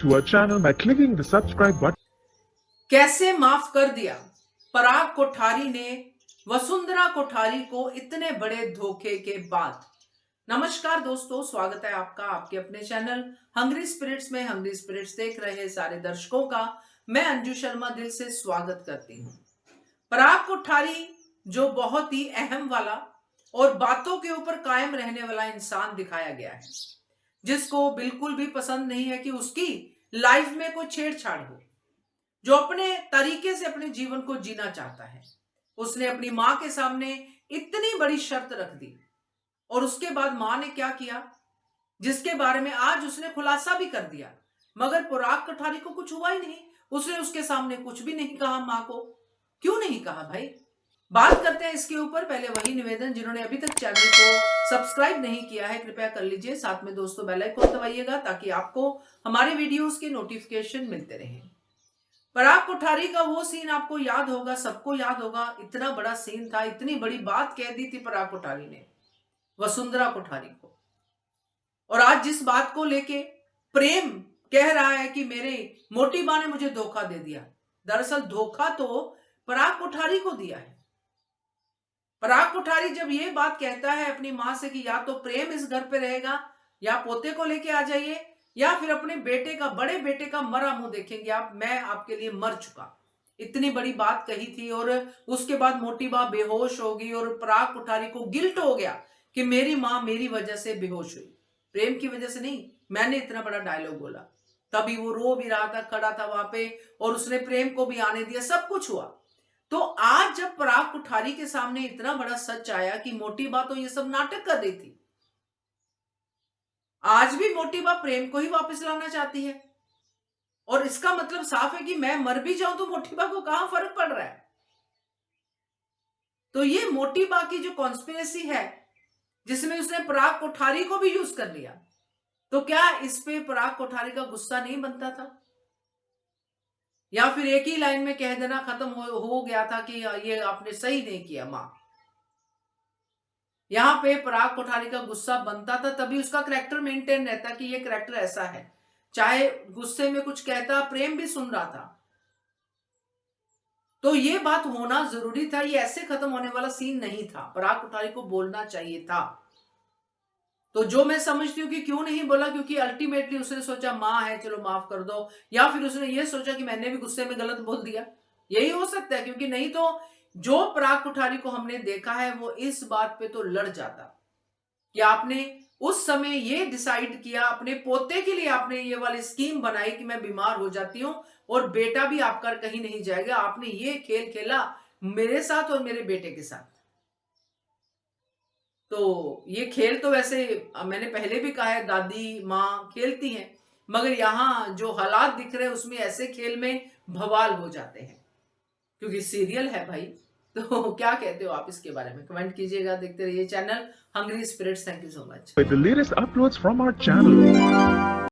to our channel by clicking the subscribe button. कैसे माफ कर दिया पराग कोठारी ने वसुंधरा कोठारी को इतने बड़े धोखे के बाद। नमस्कार दोस्तों, स्वागत है आपका आपके अपने चैनल हंग्री स्पिरिट्स में। हंग्री स्पिरिट्स देख रहे सारे दर्शकों का मैं अंजू शर्मा दिल से स्वागत करती हूँ। पराग कोठारी जो बहुत ही अहम वाला और बातों के ऊपर कायम रहने वाला इंसान दिखाया गया है, जिसको बिल्कुल भी पसंद नहीं है कि उसकी लाइफ में कोई छेड़छाड़ हो, जो अपने तरीके से अपने जीवन को जीना चाहता है। उसने अपनी मां के सामने इतनी बड़ी शर्त रख दी और उसके बाद मां ने क्या किया, जिसके बारे में आज उसने खुलासा भी कर दिया। मगर पराग कोठारी को कुछ हुआ ही नहीं, उसने उसके सामने कुछ भी नहीं कहा। मां को क्यों नहीं कहा भाई? बात करते हैं इसके ऊपर। पहले वही निवेदन, जिन्होंने अभी तक चैनल को सब्सक्राइब नहीं किया है कृपया कर लीजिए, साथ में दोस्तों बेल आइकन दबाइएगा ताकि आपको हमारे वीडियोस के नोटिफिकेशन मिलते रहें। पराग कोठारी का वो सीन आपको याद होगा, सबको याद होगा। इतना बड़ा सीन था, इतनी बड़ी बात कह दी थी पराग कोठारी ने वसुंधरा कोठारी को। और आज जिस बात को लेके प्रेम कह रहा है कि मेरे मोटी मां ने मुझे धोखा दे दिया, दरअसल धोखा तो पराग कोठारी को दिया है। पराग कोठारी जब ये बात कहता है अपनी मां से कि या तो प्रेम इस घर पे रहेगा या पोते को लेके आ जाइए, या फिर अपने बेटे का, बड़े बेटे का मरा मुंह देखेंगे आप, मैं आपके लिए मर चुका। इतनी बड़ी बात कही थी। और उसके बाद मोटी मां बेहोश होगी और पराग कोठारी को गिल्ट हो गया कि मेरी मां मेरी वजह से बेहोश हुई, प्रेम की वजह से नहीं। मैंने इतना बड़ा डायलॉग बोला, तभी वो रो भी रहा था, खड़ा था वहां पे, और उसने प्रेम को भी आने दिया, सब कुछ हुआ। तो आज जब पराग कोठारी के सामने इतना बड़ा सच आया कि मोटी बा तो ये सब नाटक कर रही थी, आज भी मोटी बा प्रेम को ही वापस लाना चाहती है। और इसका मतलब साफ है कि मैं मर भी जाऊं तो मोटी बा को कहां फर्क पड़ रहा है। तो ये मोटी बा की जो कॉन्स्पिरेसी है, जिसमें उसने पराग कोठारी को भी यूज कर लिया, तो क्या इस पे पराग कोठारी का गुस्सा नहीं बनता था? या फिर एक ही लाइन में कह देना खत्म हो गया था कि ये आपने सही नहीं किया मां? यहां पे पराग कोठारी का गुस्सा बनता था, तभी उसका करैक्टर मेंटेन रहता कि ये करैक्टर ऐसा है। चाहे गुस्से में कुछ कहता, प्रेम भी सुन रहा था। तो ये बात होना जरूरी था, ये ऐसे खत्म होने वाला सीन नहीं था। पराग कोठारी को बोलना चाहिए था। तो जो मैं समझती हूँ कि क्यों नहीं बोला, क्योंकि अल्टीमेटली उसने सोचा मां है, चलो माफ कर दो, या फिर उसने ये सोचा कि मैंने भी गुस्से में गलत बोल दिया। यही हो सकता है, क्योंकि नहीं तो जो पराग कोठारी को हमने देखा है वो इस बात पे तो लड़ जाता कि आपने उस समय ये डिसाइड किया, अपने पोते के लिए आपने ये वाली स्कीम बनाई कि मैं बीमार हो जाती हूँ और बेटा भी आपका कहीं नहीं जाएगा। आपने ये खेल खेला मेरे साथ और मेरे बेटे के साथ। तो ये खेल तो वैसे मैंने पहले भी कहा है, दादी माँ खेलती हैं, मगर यहाँ जो हालात दिख रहे हैं उसमें ऐसे खेल में बवाल हो जाते हैं, क्योंकि सीरियल है भाई। तो क्या कहते हो आप इसके बारे में? कमेंट कीजिएगा। देखते रहिए channel Hungry Spirits. Thank you so much. With the latest uploads from our channel.